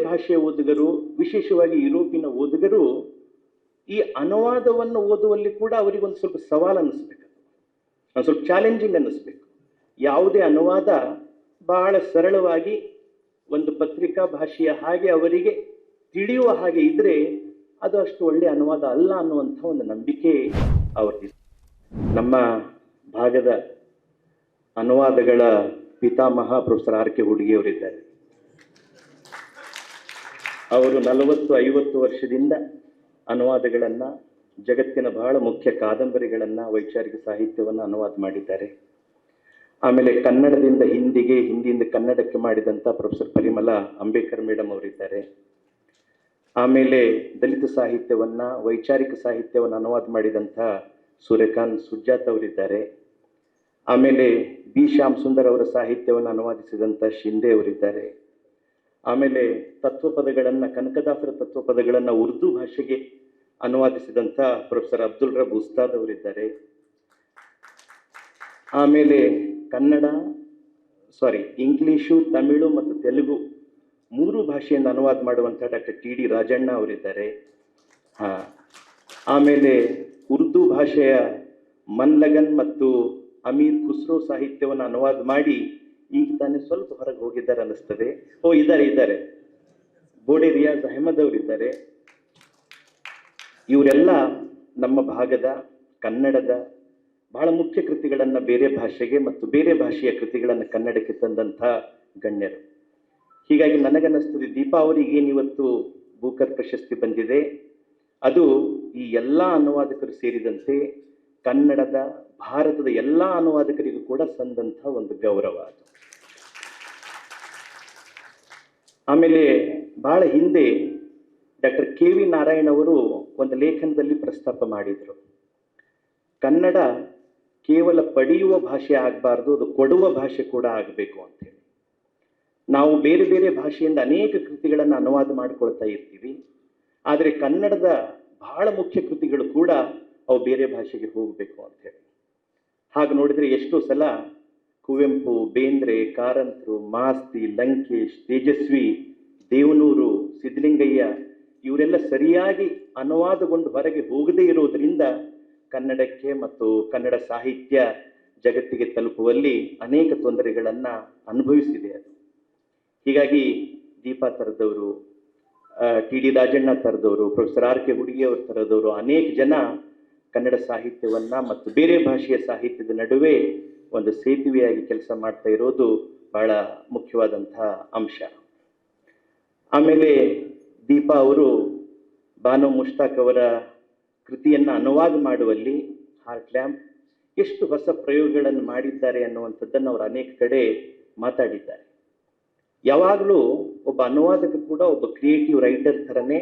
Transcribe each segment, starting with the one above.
ಭಾಷೆಯ ಓದುಗರು, ವಿಶೇಷವಾಗಿ ಯುರೋಪಿನ ಓದುಗರು ಈ ಅನುವಾದವನ್ನು ಓದುವಲ್ಲಿ ಕೂಡ ಅವರಿಗೊಂದು ಸ್ವಲ್ಪ ಸವಾಲು ಅನ್ನಿಸ್ಬೇಕು, ಒಂದು ಸ್ವಲ್ಪ ಚಾಲೆಂಜಿಂಗ್ ಅನ್ನಿಸ್ಬೇಕು. ಯಾವುದೇ ಅನುವಾದ ಬಹಳ ಸರಳವಾಗಿ ಒಂದು ಪತ್ರಿಕಾ ಭಾಷೆಯ ಹಾಗೆ ಅವರಿಗೆ ತಿಳಿಯುವ ಹಾಗೆ ಇದ್ರೆ ಅದು ಅಷ್ಟು ಒಳ್ಳೆಯ ಅನುವಾದ ಅಲ್ಲ ಅನ್ನುವಂಥ ಒಂದು ನಂಬಿಕೆ ಅವರಿದೆ. ನಮ್ಮ ಭಾಗದ ಅನುವಾದಗಳ ಪಿತಾಮಹ ಪ್ರೊಫೆಸರ್ ಆರ್ ಕೆ ಹುಡುಗಿಯವರಿದ್ದಾರೆ. ಅವರು 40-50 ವರ್ಷದಿಂದ ಅನುವಾದಗಳನ್ನು, ಜಗತ್ತಿನ ಬಹಳ ಮುಖ್ಯ ಕಾದಂಬರಿಗಳನ್ನು, ವೈಚಾರಿಕ ಸಾಹಿತ್ಯವನ್ನು ಅನುವಾದ ಮಾಡಿದ್ದಾರೆ. ಆಮೇಲೆ ಕನ್ನಡದಿಂದ ಹಿಂದಿಗೆ, ಹಿಂದಿಯಿಂದ ಕನ್ನಡಕ್ಕೆ ಮಾಡಿದಂಥ ಪ್ರೊಫೆಸರ್ ಪರಿಮಳ ಅಂಬೇಕರ್ ಮೇಡಮ್ ಅವರಿದ್ದಾರೆ. ಆಮೇಲೆ ದಲಿತ ಸಾಹಿತ್ಯವನ್ನು, ವೈಚಾರಿಕ ಸಾಹಿತ್ಯವನ್ನು ಅನುವಾದ ಮಾಡಿದಂಥ ಸೂರ್ಯಕಾಂತ್ ಸುಜಾತ್ ಅವರಿದ್ದಾರೆ. ಆಮೇಲೆ ಬಿ ಶ್ಯಾಮ್ ಸುಂದರ್ ಅವರ ಸಾಹಿತ್ಯವನ್ನು ಅನುವಾದಿಸಿದಂಥ ಶಿಂದೆ ಅವರಿದ್ದಾರೆ. ಆಮೇಲೆ ತತ್ವಪದಗಳನ್ನು, ಕನಕದಾಸರ ತತ್ವಪದಗಳನ್ನು ಉರ್ದು ಭಾಷೆಗೆ ಅನುವಾದಿಸಿದಂಥ ಪ್ರೊಫೆಸರ್ ಅಬ್ದುಲ್ ರಬ್ ಉಸ್ತಾದ್ ಅವರಿದ್ದಾರೆ. ಆಮೇಲೆ ಇಂಗ್ಲೀಷು, ತಮಿಳು ಮತ್ತು ತೆಲುಗು 3 ಭಾಷೆಯಿಂದ ಅನುವಾದ ಮಾಡುವಂಥ ಡಾಕ್ಟರ್ ಟಿ ಡಿ ರಾಜಣ್ಣ ಅವರಿದ್ದಾರೆ. ಆಮೇಲೆ ಉರ್ದು ಭಾಷೆಯ ಮನ್ಲಗನ್ ಮತ್ತು ಅಮೀರ್ ಖುಸ್ರೋ ಸಾಹಿತ್ಯವನ್ನು ಅನುವಾದ ಮಾಡಿ ಈಗ ತಾನೇ ಸ್ವಲ್ಪ ಹೊರಗೆ ಹೋಗಿದ್ದಾರೆ ಅನ್ನಿಸ್ತದೆ. ಇದ್ದಾರೆ ಬೋಡೆ ರಿಯಾಜ್ ಅಹಮದ್ ಅವರಿದ್ದಾರೆ. ಇವರೆಲ್ಲ ನಮ್ಮ ಭಾಗದ ಕನ್ನಡದ ಬಹಳ ಮುಖ್ಯ ಕೃತಿಗಳನ್ನು ಬೇರೆ ಭಾಷೆಗೆ ಮತ್ತು ಬೇರೆ ಭಾಷೆಯ ಕೃತಿಗಳನ್ನು ಕನ್ನಡಕ್ಕೆ ತಂದಂಥ ಗಣ್ಯರು. ಹೀಗಾಗಿ ನನಗನ್ನಿಸ್ತದೆ ದೀಪಾ ಅವರಿಗೇನಿವತ್ತು ಬೂಕರ್ ಪ್ರಶಸ್ತಿ ಬಂದಿದೆ, ಅದು ಈ ಎಲ್ಲ ಅನುವಾದಕರು ಸೇರಿದಂತೆ ಕನ್ನಡದ, ಭಾರತದ ಎಲ್ಲ ಅನುವಾದಕರಿಗೂ ಕೂಡ ಸಂದಂಥ ಒಂದು ಗೌರವ ಅದು. ಆಮೇಲೆ ಬಹಳ ಹಿಂದೆ ಡಾಕ್ಟರ್ ಕೆ ವಿ ನಾರಾಯಣ್ ಅವರು ಒಂದು ಲೇಖನದಲ್ಲಿ ಪ್ರಸ್ತಾಪ ಮಾಡಿದರು, ಕನ್ನಡ ಕೇವಲ ಪಡೆಯುವ ಭಾಷೆ ಆಗಬಾರ್ದು, ಅದು ಕೊಡುವ ಭಾಷೆ ಕೂಡ ಆಗಬೇಕು ಅಂತೇಳಿ. ನಾವು ಬೇರೆ ಬೇರೆ ಭಾಷೆಯಿಂದ ಅನೇಕ ಕೃತಿಗಳನ್ನು ಅನುವಾದ ಮಾಡಿಕೊಳ್ತಾ ಇರ್ತೀವಿ, ಆದರೆ ಕನ್ನಡದ ಬಹಳ ಮುಖ್ಯ ಕೃತಿಗಳು ಕೂಡ ಅವು ಬೇರೆ ಭಾಷೆಗೆ ಹೋಗಬೇಕು ಅಂಥೇಳಿ. ಹಾಗೆ ನೋಡಿದರೆ ಎಷ್ಟೋ ಸಲ ಕುವೆಂಪು, ಬೇಂದ್ರೆ, ಕಾರಂತರು, ಮಾಸ್ತಿ, ಲಂಕೇಶ್, ತೇಜಸ್ವಿ, ದೇವನೂರು, ಸಿದ್ಧಲಿಂಗಯ್ಯ ಇವರೆಲ್ಲ ಸರಿಯಾಗಿ ಅನುವಾದಗೊಂಡು ಹೊರಗೆ ಹೋಗದೇ ಇರೋದರಿಂದ ಕನ್ನಡಕ್ಕೆ ಮತ್ತು ಕನ್ನಡ ಸಾಹಿತ್ಯ ಜಗತ್ತಿಗೆ ತಲುಪುವಲ್ಲಿ ಅನೇಕ ತೊಂದರೆಗಳನ್ನು ಅನುಭವಿಸಿದೆ ಅದು. ಹೀಗಾಗಿ ದೀಪಾ ಥರದವರು, ಟಿ ಡಿ ರಾಜಣ್ಣ ಥರದವರು, ಪ್ರೊಫೆಸರ್ ಆರ್ ಕೆ ಹುಡುಗಿಯವ್ರ ಥರದವರು ಅನೇಕ ಜನ ಕನ್ನಡ ಸಾಹಿತ್ಯವನ್ನು ಮತ್ತು ಬೇರೆ ಭಾಷೆಯ ಸಾಹಿತ್ಯದ ನಡುವೆ ಒಂದು ಸೇತುವೆಯಾಗಿ ಕೆಲಸ ಮಾಡ್ತಾ ಇರೋದು ಬಹಳ ಮುಖ್ಯವಾದಂಥ ಅಂಶ. ಆಮೇಲೆ ದೀಪಾ ಅವರು ಬಾನೋ ಮುಷ್ತಾಕ್ ಅವರ ಕೃತಿಯನ್ನು ಅನುವಾದ ಮಾಡುವಲ್ಲಿ ಹಾರ್ಟ್ ಲ್ಯಾಂಪ್ ಎಷ್ಟು ಹೊಸ ಪ್ರಯೋಗಗಳನ್ನು ಮಾಡಿದ್ದಾರೆ ಅನ್ನುವಂಥದ್ದನ್ನು ಅವರು ಅನೇಕ ಕಡೆ ಮಾತಾಡಿದ್ದಾರೆ. ಯಾವಾಗಲೂ ಒಬ್ಬ ಅನುವಾದಕ ಕೂಡ ಒಬ್ಬ ಕ್ರಿಯೇಟಿವ್ ರೈಟರ್ ಥರನೇ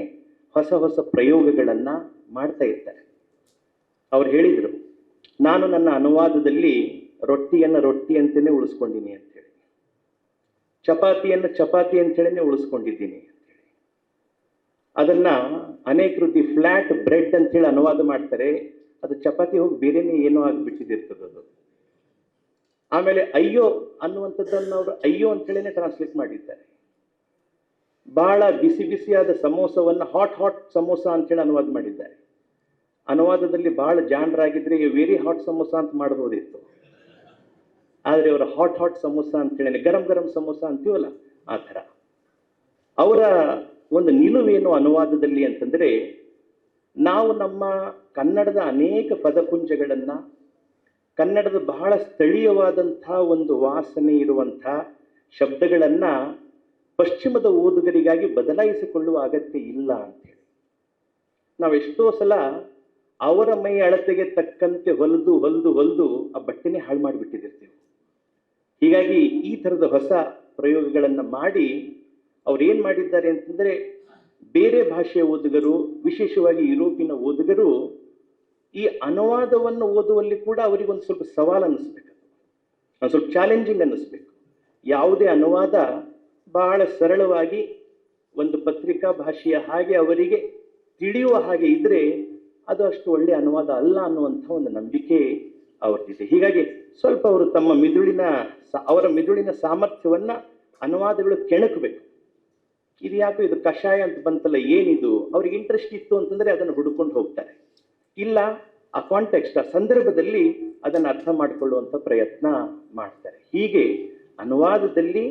ಹೊಸ ಹೊಸ ಪ್ರಯೋಗಗಳನ್ನು ಮಾಡ್ತಾ ಇರ್ತಾರೆ. ಅವ್ರು ಹೇಳಿದರು, ನಾನು ನನ್ನ ಅನುವಾದದಲ್ಲಿ ರೊಟ್ಟಿಯನ್ನು ರೊಟ್ಟಿ ಅಂತಲೇ ಉಳಿಸ್ಕೊಂಡಿನಿ ಅಂಥೇಳಿ, ಚಪಾತಿಯನ್ನು ಚಪಾತಿ ಅಂಥೇಳಿನೇ ಉಳಿಸ್ಕೊಂಡಿದ್ದೀನಿ ಅಂಥೇಳಿ. ಅದನ್ನು ಅನೇಕರು ದಿ ಫ್ಲ್ಯಾಟ್ ಬ್ರೆಡ್ ಅಂಥೇಳಿ ಅನುವಾದ ಮಾಡ್ತಾರೆ, ಅದು ಚಪಾತಿ ಹೋಗಿ ಬೇರೆನೇ ಏನೋ ಆಗಿಬಿಟ್ಟಿದಿರ್ತದೆ ಅದು. ಆಮೇಲೆ ಅಯ್ಯೋ ಅನ್ನುವಂಥದ್ದನ್ನು ಅವರು ಅಯ್ಯೋ ಅಂತೇಳಿನೇ ಟ್ರಾನ್ಸ್ಲೇಟ್ ಮಾಡಿದ್ದಾರೆ. ಭಾಳ ಬಿಸಿ ಬಿಸಿಯಾದ ಸಮೋಸವನ್ನು ಹಾಟ್ ಸಮೋಸ ಅಂತೇಳಿ ಅನುವಾದ ಮಾಡಿದ್ದಾರೆ. ಅನುವಾದದಲ್ಲಿ ಭಾಳ ಜಾಣರಾಗಿದ್ದರೆ ವೆರಿ ಹಾಟ್ ಸಮೋಸ ಅಂತ ಮಾಡ್ಬೋದಿತ್ತು, ಆದರೆ ಅವರ ಹಾಟ್ ಸಮೋಸ ಅಂತೇಳಿ ಗರಂ ಸಮೋಸ ಅಂತೀವಲ್ಲ ಆ ಥರ. ಅವರ ಒಂದು ನಿಲುವೇನು ಅನುವಾದದಲ್ಲಿ ಅಂತಂದರೆ, ನಾವು ನಮ್ಮ ಕನ್ನಡದ ಅನೇಕ ಪದಪುಂಜಗಳನ್ನು, ಕನ್ನಡದ ಬಹಳ ಸ್ಥಳೀಯವಾದಂಥ ಒಂದು ವಾಸನೆ ಇರುವಂಥ ಶಬ್ದಗಳನ್ನು ಪಶ್ಚಿಮದ ಓದುಗರಿಗಾಗಿ ಬದಲಾಯಿಸಿಕೊಳ್ಳುವ ಅಗತ್ಯ ಇಲ್ಲ ಅಂತೇಳಿ. ನಾವೆಷ್ಟೋ ಸಲ ಅವರ ಮೈ ಅಳತೆಗೆ ತಕ್ಕಂತೆ ಹೊಲಿದು ಆ ಬಟ್ಟೆನೇ ಹಾಳು ಮಾಡಿಬಿಟ್ಟಿರ್ತೀವಿ. ಹೀಗಾಗಿ ಈ ಥರದ ಹೊಸ ಪ್ರಯೋಗಗಳನ್ನು ಮಾಡಿ ಅವ್ರು ಏನು ಮಾಡಿದ್ದಾರೆ ಅಂತಂದರೆ, ಬೇರೆ ಭಾಷೆಯ ಓದುಗರು, ವಿಶೇಷವಾಗಿ ಯುರೋಪಿನ ಓದುಗರು ಈ ಅನುವಾದವನ್ನು ಓದುವಲ್ಲಿ ಕೂಡ ಅವರಿಗೊಂದು ಸ್ವಲ್ಪ ಸವಾಲು ಅನ್ನಿಸ್ಬೇಕು, ಒಂದು ಸ್ವಲ್ಪ ಚಾಲೆಂಜಿಂಗ್ ಅನ್ನಿಸ್ಬೇಕು. ಯಾವುದೇ ಅನುವಾದ ಬಹಳ ಸರಳವಾಗಿ ಒಂದು ಪತ್ರಿಕಾ ಭಾಷೆಯ ಹಾಗೆ ಅವರಿಗೆ ತಿಳಿಯುವ ಹಾಗೆ ಇದ್ದರೆ ಅದು ಅಷ್ಟು ಒಳ್ಳೆಯ ಅನುವಾದ ಅಲ್ಲ ಅನ್ನುವಂಥ ಒಂದು ನಂಬಿಕೆ ಅವ್ರದ್ದಿದೆ. ಹೀಗಾಗಿ ಸ್ವಲ್ಪ ಅವರು ಅವರ ಮಿದುಳಿನ ಸಾಮರ್ಥ್ಯವನ್ನು ಅನುವಾದಗಳು ಕೆಣಕಬೇಕು. ಇದು ಯಾಕೋ ಇದು ಕಷಾಯ ಅಂತ ಬಂತಲ್ಲ, ಏನಿದು, ಅವ್ರಿಗೆ ಇಂಟ್ರೆಸ್ಟ್ ಇತ್ತು ಅಂತಂದ್ರೆ ಅದನ್ನು ಹುಡುಕೊಂಡು ಹೋಗ್ತಾರೆ. ಇಲ್ಲ, ಆ ಕಾಂಟೆಕ್ಸ್ಟ್, ಆ ಸಂದರ್ಭದಲ್ಲಿ ಅದನ್ನು ಅರ್ಥ ಮಾಡಿಕೊಳ್ಳುವಂಥ ಪ್ರಯತ್ನ ಮಾಡ್ತಾರೆ. ಹೀಗೆ ಅನುವಾದದಲ್ಲಿ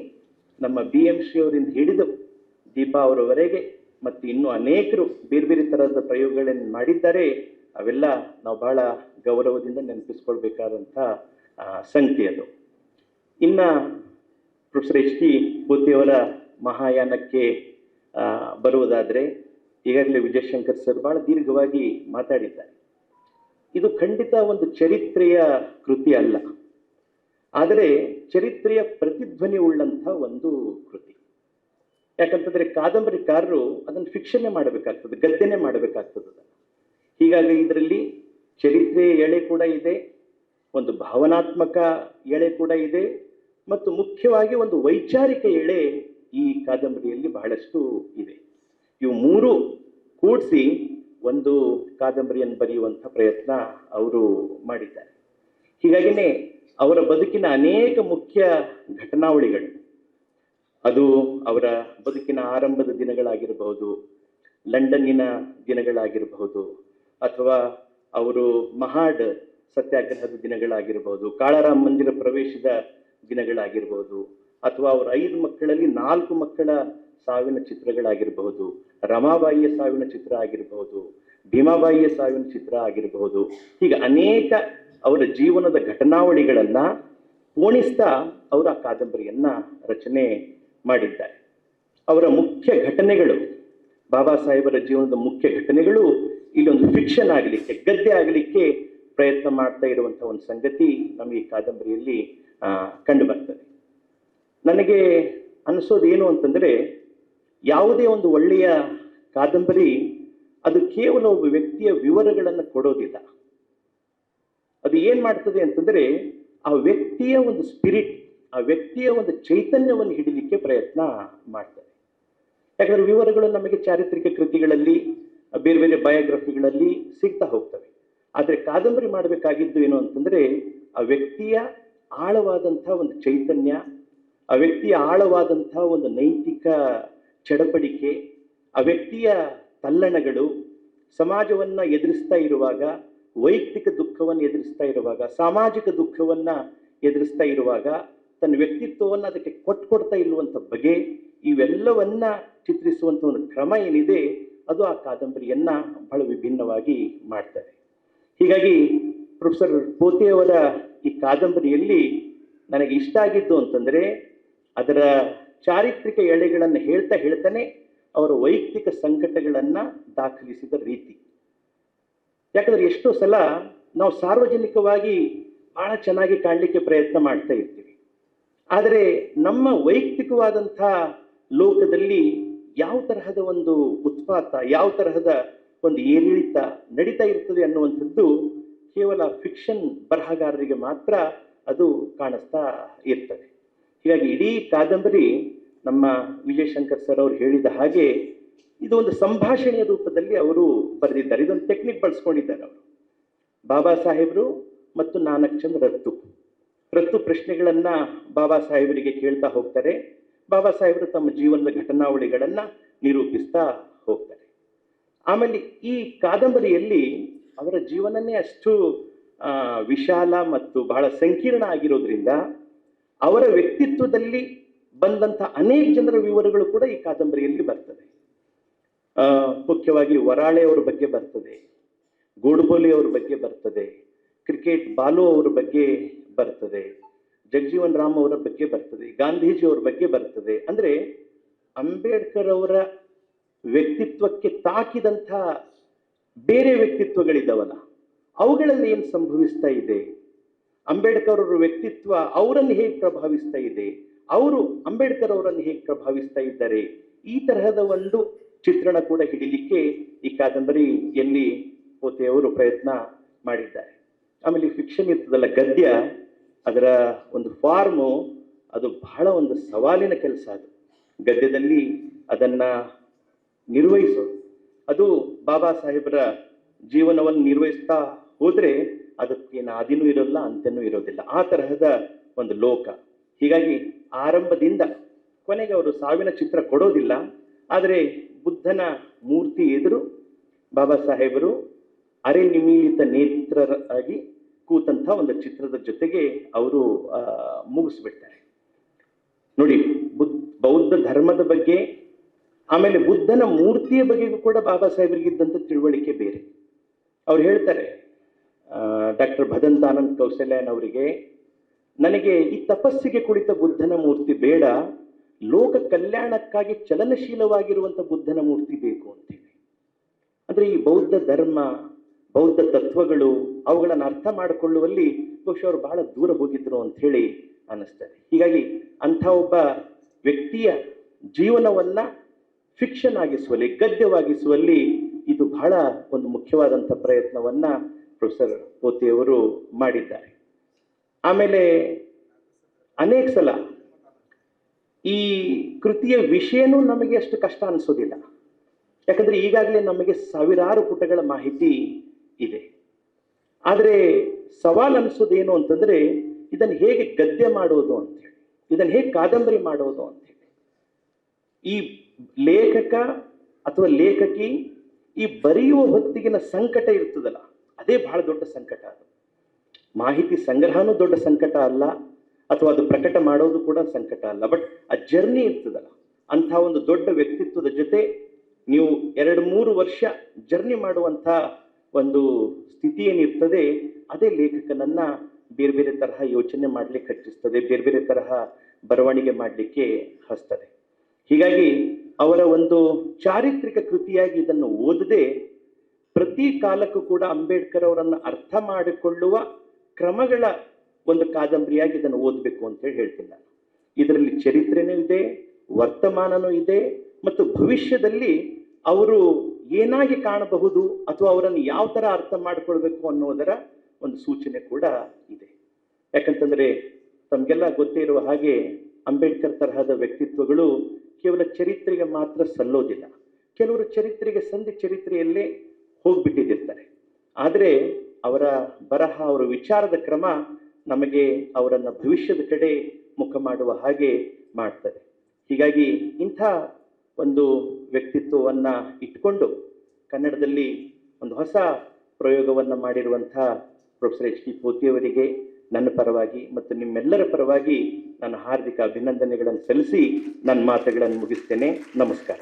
ನಮ್ಮ BMC ಅವರಿಂದ ಹಿಡಿದು ದೀಪಾ ಅವರವರೆಗೆ ಮತ್ತು ಇನ್ನೂ ಅನೇಕರು ಬೇರೆ ಬೇರೆ ಥರದ ಪ್ರಯೋಗಗಳನ್ನು ಮಾಡಿದ್ದಾರೆ. ಅವೆಲ್ಲ ನಾವು ಬಹಳ ಗೌರವದಿಂದ ನೆನಪಿಸ್ಕೊಳ್ಬೇಕಾದಂಥ ಸಂಗತಿ ಅದು. ಇನ್ನು ಪ್ರೊಫೆಸರ್ H.T. ಪೋತಿಯವರ ಮಹಾಯಾನಕ್ಕೆ ಬರುವುದಾದರೆ, ಈಗಾಗಲೇ ವಿಜಯಶಂಕರ್ ಸರ್ ಬಹಳ ದೀರ್ಘವಾಗಿ ಮಾತಾಡಿದ್ದಾರೆ. ಇದು ಖಂಡಿತ ಒಂದು ಚರಿತ್ರೆಯ ಕೃತಿ ಅಲ್ಲ, ಆದರೆ ಚರಿತ್ರೆಯ ಪ್ರತಿಧ್ವನಿ ಉಳ್ಳಂಥ ಒಂದು ಕೃತಿ. ಯಾಕಂತಂದ್ರೆ ಕಾದಂಬರಿಕಾರರು ಅದನ್ನು ಫಿಕ್ಷನ್ನೇ ಮಾಡಬೇಕಾಗ್ತದೆ, ಗದ್ಯನೇ ಮಾಡಬೇಕಾಗ್ತದೆ. ಹೀಗಾಗಿ ಇದರಲ್ಲಿ ಚರಿತ್ರೆಯ ಎಳೆ ಕೂಡ ಇದೆ, ಒಂದು ಭಾವನಾತ್ಮಕ ಎಳೆ ಕೂಡ ಇದೆ, ಮತ್ತು ಮುಖ್ಯವಾಗಿ ಒಂದು ವೈಚಾರಿಕ ಎಳೆ ಈ ಕಾದಂಬರಿಯಲ್ಲಿ ಬಹಳಷ್ಟು ಇದೆ. ಇವು ಮೂರು ಕೂಡಿಸಿ ಒಂದು ಕಾದಂಬರಿಯನ್ನು ಬರೆಯುವಂಥ ಪ್ರಯತ್ನ ಅವರು ಮಾಡಿದ್ದಾರೆ. ಹೀಗಾಗಿನೇ ಅವರ ಬದುಕಿನ ಅನೇಕ ಮುಖ್ಯ ಘಟನಾವಳಿಗಳು, ಅದು ಅವರ ಬದುಕಿನ ಆರಂಭದ ದಿನಗಳಾಗಿರಬಹುದು, ಲಂಡನ್ನಿನ ದಿನಗಳಾಗಿರಬಹುದು, ಅಥವಾ ಅವರು ಮಹಾಡ್ ಸತ್ಯಾಗ್ರಹದ ದಿನಗಳಾಗಿರ್ಬೋದು, ಕಾಳಾರಾಮ್ ಮಂದಿರ ಪ್ರವೇಶದ ದಿನಗಳಾಗಿರ್ಬೋದು, ಅಥವಾ ಅವರ 5 ಮಕ್ಕಳಲ್ಲಿ 4 ಮಕ್ಕಳ ಸಾವಿನ ಚಿತ್ರಗಳಾಗಿರಬಹುದು, ರಮಾಬಾಯಿಯ ಸಾವಿನ ಚಿತ್ರ ಆಗಿರಬಹುದು, ಭೀಮಾಬಾಯಿಯ ಸಾವಿನ ಚಿತ್ರ ಆಗಿರಬಹುದು. ಹೀಗೆ ಅನೇಕ ಅವರ ಜೀವನದ ಘಟನಾವಳಿಗಳನ್ನ ಪೋಣಿಸ್ತಾ ಅವರು ಆ ಕಾದಂಬರಿಯನ್ನ ರಚನೆ ಮಾಡಿದ್ದಾರೆ. ಅವರ ಮುಖ್ಯ ಘಟನೆಗಳು, ಬಾಬಾ ಸಾಹೇಬರ ಜೀವನದ ಮುಖ್ಯ ಘಟನೆಗಳು ಇಲ್ಲೊಂದು ಫಿಕ್ಷನ್ ಆಗಲಿಕ್ಕೆ, ಗದ್ಯ ಆಗಲಿಕ್ಕೆ ಪ್ರಯತ್ನ ಮಾಡ್ತಾ ಇರುವಂಥ ಒಂದು ಸಂಗತಿ ನಮಗೆ ಈ ಕಾದಂಬರಿಯಲ್ಲಿ ಕಂಡು ಬರ್ತದೆ. ನನಗೆ ಅನಿಸೋದು ಏನು ಅಂತಂದ್ರೆ, ಯಾವುದೇ ಒಂದು ಒಳ್ಳೆಯ ಕಾದಂಬರಿ ಅದು ಕೇವಲ ಒಬ್ಬ ವ್ಯಕ್ತಿಯ ವಿವರಗಳನ್ನು ಕೊಡೋದಿಲ್ಲ. ಅದು ಏನ್ ಮಾಡ್ತದೆ ಅಂತಂದ್ರೆ, ಆ ವ್ಯಕ್ತಿಯ ಒಂದು ಸ್ಪಿರಿಟ್, ಆ ವ್ಯಕ್ತಿಯ ಒಂದು ಚೈತನ್ಯವನ್ನು ಹಿಡಿಲಿಕ್ಕೆ ಪ್ರಯತ್ನ ಮಾಡ್ತದೆ. ಯಾಕಂದ್ರೆ ವಿವರಗಳು ನಮಗೆ ಚಾರಿತ್ರಿಕ ಕೃತಿಗಳಲ್ಲಿ, ಬೇರೆ ಬೇರೆ ಬಯೋಗ್ರಫಿಗಳಲ್ಲಿ ಸಿಗ್ತಾ ಹೋಗ್ತವೆ. ಆದರೆ ಕಾದಂಬರಿ ಮಾಡಬೇಕಾಗಿದ್ದು ಏನು ಅಂತಂದ್ರೆ, ಆ ವ್ಯಕ್ತಿಯ ಆಳವಾದಂಥ ಒಂದು ಚೈತನ್ಯ, ಆ ವ್ಯಕ್ತಿಯ ಆಳವಾದಂಥ ಒಂದು ನೈತಿಕ ಚಡಪಡಿಕೆ, ಆ ವ್ಯಕ್ತಿಯ ತಲ್ಲಣಗಳು, ಸಮಾಜವನ್ನ ಎದುರಿಸ್ತಾ ಇರುವಾಗ, ವೈಯಕ್ತಿಕ ದುಃಖವನ್ನು ಎದುರಿಸ್ತಾ ಇರುವಾಗ, ಸಾಮಾಜಿಕ ದುಃಖವನ್ನ ಎದುರಿಸ್ತಾ ಇರುವಾಗ ತನ್ನ ವ್ಯಕ್ತಿತ್ವವನ್ನು ಅದಕ್ಕೆ ಕೊಡ್ತಾ ಇರುವಂಥ ಬಗೆ, ಇವೆಲ್ಲವನ್ನ ಚಿತ್ರಿಸುವಂಥ ಒಂದು ಕ್ರಮ ಏನಿದೆ ಅದು ಆ ಕಾದಂಬರಿಯನ್ನ ಬಹಳ ವಿಭಿನ್ನವಾಗಿ ಮಾಡ್ತದೆ. ಹೀಗಾಗಿ ಪ್ರೊಫೆಸರ್ ಪೋತಿಯವರ ಈ ಕಾದಂಬರಿಯಲ್ಲಿ ನನಗೆ ಇಷ್ಟ ಆಗಿದ್ದು ಅಂತಂದ್ರೆ, ಅದರ ಚಾರಿತ್ರಿಕ ಎಳೆಗಳನ್ನು ಹೇಳ್ತಾನೆ ಅವರ ವೈಯಕ್ತಿಕ ಸಂಕಟಗಳನ್ನ ದಾಖಲಿಸಿದ ರೀತಿ. ಯಾಕಂದ್ರೆ ಎಷ್ಟೋ ಸಲ ನಾವು ಸಾರ್ವಜನಿಕವಾಗಿ ಬಹಳ ಚೆನ್ನಾಗಿ ಕಾಣಲಿಕ್ಕೆ ಪ್ರಯತ್ನ ಮಾಡ್ತಾ ಇರ್ತೀವಿ, ಆದರೆ ನಮ್ಮ ವೈಯಕ್ತಿಕವಾದಂಥ ಲೋಕದಲ್ಲಿ ಯಾವ ತರಹದ ಒಂದು ಉತ್ಪಾತ, ಯಾವ ತರಹದ ಒಂದು ಏರಿಳಿತ ನಡೀತಾ ಇರ್ತದೆ ಅನ್ನುವಂಥದ್ದು ಕೇವಲ ಫಿಕ್ಷನ್ ಬರಹಗಾರರಿಗೆ ಮಾತ್ರ ಅದು ಕಾಣಿಸ್ತಾ ಇರ್ತದೆ. ಹೀಗಾಗಿ ಇಡೀ ಕಾದಂಬರಿ ನಮ್ಮ ವಿಜಯಶಂಕರ್ ಸರ್ ಅವರು ಹೇಳಿದ ಹಾಗೆ ಇದು ಒಂದು ಸಂಭಾಷಣೆಯ ರೂಪದಲ್ಲಿ ಅವರು ಬರೆದಿದ್ದಾರೆ. ಇದೊಂದು ಟೆಕ್ನಿಕ್ ಬಳಸ್ಕೊಂಡಿದ್ದಾರೆ ಅವರು. ಬಾಬಾ ಸಾಹೇಬರು ಮತ್ತು ನಾನಕ್ ಚಂದ್ ರತ್ತು ಪ್ರಶ್ನೆಗಳನ್ನ ಬಾಬಾ ಸಾಹೇಬರಿಗೆ ಕೇಳ್ತಾ ಹೋಗ್ತಾರೆ. ಬಾಬಾ ಸಾಹೇಬರು ತಮ್ಮ ಜೀವನದ ಘಟನಾವಳಿಗಳನ್ನ ನಿರೂಪಿಸ್ತಾ ಹೋಗ್ತಾರೆ. ಆಮೇಲೆ ಈ ಕಾದಂಬರಿಯಲ್ಲಿ ಅವರ ಜೀವನನೇ ಅಷ್ಟು ವಿಶಾಲ ಮತ್ತು ಬಹಳ ಸಂಕೀರ್ಣ ಆಗಿರೋದ್ರಿಂದ ಅವರ ವ್ಯಕ್ತಿತ್ವದಲ್ಲಿ ಬಂದಂಥ ಅನೇಕ ಜನರ ವಿವರಗಳು ಕೂಡ ಈ ಕಾದಂಬರಿಯಲ್ಲಿ ಬರ್ತದೆ. ಮುಖ್ಯವಾಗಿ ವರಾಳೆ ಅವರ ಬಗ್ಗೆ ಬರ್ತದೆ, ಗೋಡ್ಬೋಲೆ ಅವರ ಬಗ್ಗೆ ಬರ್ತದೆ, ಕ್ರಿಕೆಟ್ ಬಾಲು ಅವರ ಬಗ್ಗೆ ಬರ್ತದೆ, ಜಗಜೀವನ್ ರಾಮ್ ಅವರ ಬಗ್ಗೆ ಬರ್ತದೆ, ಗಾಂಧೀಜಿ ಅವರ ಬಗ್ಗೆ ಬರ್ತದೆ. ಅಂದ್ರೆ ಅಂಬೇಡ್ಕರ್ ಅವರ ವ್ಯಕ್ತಿತ್ವಕ್ಕೆ ತಾಕಿದಂಥ ಬೇರೆ ವ್ಯಕ್ತಿತ್ವಗಳಿದ್ದಾವಲ್ಲ, ಅವುಗಳಲ್ಲಿ ಏನು ಸಂಭವಿಸ್ತಾ ಇದೆ, ಅಂಬೇಡ್ಕರ್ ಅವರ ವ್ಯಕ್ತಿತ್ವ ಅವರನ್ನು ಹೇಗೆ ಪ್ರಭಾವಿಸ್ತಾ ಇದೆ, ಅವರು ಅಂಬೇಡ್ಕರ್ ಅವರನ್ನು ಹೇಗೆ ಪ್ರಭಾವಿಸ್ತಾ ಇದ್ದಾರೆ, ಈ ತರಹದ ಒಂದು ಚಿತ್ರಣ ಕೂಡ ಹಿಡಿಲಿಕ್ಕೆ ಈ ಕಾದಂಬರಿಯಲ್ಲಿ ಪೋತೆಯವರು ಪ್ರಯತ್ನ ಮಾಡಿದ್ದಾರೆ. ಆಮೇಲೆ ಫಿಕ್ಷನ್ ಇರ್ತದಲ್ಲ, ಗದ್ಯ, ಅದರ ಒಂದು ಫಾರ್ಮು ಅದು ಬಹಳ ಒಂದು ಸವಾಲಿನ ಕೆಲಸ. ಅದು ಗದ್ಯದಲ್ಲಿ ಅದನ್ನ ನಿರ್ವಹಿಸೋದು, ಅದು ಬಾಬಾ ಸಾಹೇಬರ ಜೀವನವನ್ನು ನಿರ್ವಹಿಸ್ತಾ ಹೋದ್ರೆ ಅದಕ್ಕೇನು ಆದಿನೂ ಇರೋಲ್ಲ, ಅಂತ್ಯನೂ ಇರೋದಿಲ್ಲ, ಆ ತರಹದ ಒಂದು ಲೋಕ. ಹೀಗಾಗಿ ಆರಂಭದಿಂದ ಕೊನೆಗೆ ಅವರು ಸಾವಿನ ಚಿತ್ರ ಕೊಡೋದಿಲ್ಲ, ಆದರೆ ಬುದ್ಧನ ಮೂರ್ತಿ ಎದುರು ಬಾಬಾ ಸಾಹೇಬರು ಅರೆ ನಿಮೀಲಿತ ನೇತ್ರರಾಗಿ ಕೂತಂಥ ಒಂದು ಚಿತ್ರದ ಜೊತೆಗೆ ಅವರು ಮುಗಿಸ್ಬಿಡ್ತಾರೆ. ನೋಡಿ, ಬೌದ್ಧ ಧರ್ಮದ ಬಗ್ಗೆ ಆಮೇಲೆ ಬುದ್ಧನ ಮೂರ್ತಿಯ ಬಗ್ಗೆಗೂ ಕೂಡ ಬಾಬಾ ಸಾಹೇಬರಿಗಿದ್ದಂಥ ತಿಳುವಳಿಕೆ ಬೇರೆ. ಅವ್ರು ಹೇಳ್ತಾರೆ, ಡಾಕ್ಟರ್ ಭದಂತಾನಂದ್ ಕೌಸಲ್ಯನ್ ಅವರಿಗೆ, ನನಗೆ ಈ ತಪಸ್ಸಿಗೆ ಕುಳಿತ ಬುದ್ಧನ ಮೂರ್ತಿ ಬೇಡ, ಲೋಕ ಕಲ್ಯಾಣಕ್ಕಾಗಿ ಚಲನಶೀಲವಾಗಿರುವಂಥ ಬುದ್ಧನ ಮೂರ್ತಿ ಬೇಕು ಅಂತೇಳಿ. ಅಂದರೆ ಈ ಬೌದ್ಧ ಧರ್ಮ, ಬೌದ್ಧ ತತ್ವಗಳು, ಅವುಗಳನ್ನು ಅರ್ಥ ಮಾಡಿಕೊಳ್ಳುವಲ್ಲಿ ಬಹುಶಃ ಅವರು ಬಹಳ ದೂರ ಹೋಗಿದ್ರು ಅಂತ ಹೇಳಿ ಅನ್ನಿಸ್ತದೆ. ಹೀಗಾಗಿ ಅಂಥ ಒಬ್ಬ ವ್ಯಕ್ತಿಯ ಜೀವನವನ್ನ ಫಿಕ್ಷನ್ ಆಗಿಸುವಲ್ಲಿ, ಗದ್ಯವಾಗಿಸುವಲ್ಲಿ ಇದು ಬಹಳ ಒಂದು ಮುಖ್ಯವಾದಂಥ ಪ್ರಯತ್ನವನ್ನ ಪ್ರೊಫೆಸರ್ ಪೋತಿಯವರು ಮಾಡಿದ್ದಾರೆ. ಆಮೇಲೆ ಅನೇಕ ಸಲ ಈ ಕೃತಿಯ ವಿಷಯನೂ ನಮಗೆ ಅಷ್ಟು ಕಷ್ಟ ಅನಿಸೋದಿಲ್ಲ, ಯಾಕಂದ್ರೆ ಈಗಾಗಲೇ ನಮಗೆ ಸಾವಿರಾರು ಪುಟಗಳ ಮಾಹಿತಿ ಇದೆ. ಆದರೆ ಸವಾಲು ಅನಿಸೋದೇನು ಅಂತಂದ್ರೆ ಇದನ್ನು ಹೇಗೆ ಗದ್ಯ ಮಾಡೋದು ಅಂತೇಳಿ, ಇದನ್ನು ಹೇಗೆ ಕಾದಂಬರಿ ಮಾಡೋದು ಅಂತೇಳಿ. ಈ ಲೇಖಕ ಅಥವಾ ಲೇಖಕಿ ಈ ಬರೆಯುವ ಹೊತ್ತಿಗಿನ ಸಂಕಟ ಇರ್ತದಲ್ಲ, ಅದೇ ಬಹಳ ದೊಡ್ಡ ಸಂಕಟ. ಅದು ಮಾಹಿತಿ ಸಂಗ್ರಹನೂ ದೊಡ್ಡ ಸಂಕಟ ಅಲ್ಲ, ಅಥವಾ ಅದು ಪ್ರಕಟ ಮಾಡೋದು ಕೂಡ ಸಂಕಟ ಅಲ್ಲ, ಬಟ್ ಆ ಜರ್ನಿ ಇರ್ತದಲ್ಲ, ಅಂಥ ಒಂದು ದೊಡ್ಡ ವ್ಯಕ್ತಿತ್ವದ ಜೊತೆ ನೀವು 2-3 ವರ್ಷ ಜರ್ನಿ ಮಾಡುವಂಥ ಒಂದು ಸ್ಥಿತಿ ಏನಿರ್ತದೆ, ಅದೇ ಲೇಖಕನನ್ನ ಬೇರೆ ಬೇರೆ ತರಹ ಯೋಚನೆ ಮಾಡ್ಲಿಕ್ಕೆ ಹಚ್ಚಿಸ್ತದೆ, ಬೇರೆ ಬೇರೆ ತರಹ ಬರವಣಿಗೆ ಮಾಡಲಿಕ್ಕೆ ಹಚ್ತದೆ. ಹೀಗಾಗಿ ಅವರ ಒಂದು ಚಾರಿತ್ರಿಕ ಕೃತಿಯಾಗಿ ಇದನ್ನು ಓದದೆ ಪ್ರತಿ ಕಾಲಕ್ಕೂ ಕೂಡ ಅಂಬೇಡ್ಕರ್ ಅವರನ್ನು ಅರ್ಥ ಮಾಡಿಕೊಳ್ಳುವ ಕ್ರಮಗಳ ಒಂದು ಕಾದಂಬರಿಯಾಗಿ ಇದನ್ನು ಓದಬೇಕು ಅಂತೇಳಿ ಹೇಳ್ತೀನಿ ನಾನು. ಇದರಲ್ಲಿ ಚರಿತ್ರೆನೂ ಇದೆ, ವರ್ತಮಾನನೂ ಇದೆ, ಮತ್ತು ಭವಿಷ್ಯದಲ್ಲಿ ಅವರು ಏನಾಗಿ ಕಾಣಬಹುದು ಅಥವಾ ಅವರನ್ನು ಯಾವ ಥರ ಅರ್ಥ ಮಾಡಿಕೊಳ್ಬೇಕು ಅನ್ನೋದರ ಒಂದು ಸೂಚನೆ ಕೂಡ ಇದೆ. ಯಾಕಂತಂದ್ರೆ ತಮಗೆಲ್ಲ ಗೊತ್ತೇ ಇರುವ ಹಾಗೆ ಅಂಬೇಡ್ಕರ್ ತರಹದ ವ್ಯಕ್ತಿತ್ವಗಳು ಕೇವಲ ಚರಿತ್ರೆಗೆ ಮಾತ್ರ ಸಲ್ಲೋದಿಲ್ಲ. ಕೆಲವರು ಚರಿತ್ರೆಗೆ ಸಂಧಿ ಚರಿತ್ರೆಯಲ್ಲೇ ಹೋಗ್ಬಿಟ್ಟಿದ್ದಿರ್ತಾರೆ. ಆದರೆ ಅವರ ಬರಹ, ಅವರ ವಿಚಾರದ ಕ್ರಮ ನಮಗೆ ಅವರನ್ನು ಭವಿಷ್ಯದ ಕಡೆ ಮುಖ ಮಾಡುವ ಹಾಗೆ ಮಾಡ್ತದೆ. ಹೀಗಾಗಿ ಇಂಥ ಒಂದು ವ್ಯಕ್ತಿತ್ವವನ್ನ ಇಟ್ಕೊಂಡು ಕನ್ನಡದಲ್ಲಿ ಒಂದು ಹೊಸ ಪ್ರಯೋಗವನ್ನು ಮಾಡಿರುವಂಥ ಪ್ರೊಫೆಸರ್ ಎಚ್ ಡಿ ಪೋತಿಯವರಿಗೆ ನನ್ನ ಪರವಾಗಿ ಮತ್ತು ನಿಮ್ಮೆಲ್ಲರ ಪರವಾಗಿ ನಾನು ಹಾರ್ದಿಕ ಅಭಿನಂದನೆಗಳನ್ನು ಸಲ್ಲಿಸಿ ನನ್ನ ಮಾತುಗಳನ್ನು ಮುಗಿಸ್ತೇನೆ. ನಮಸ್ಕಾರ.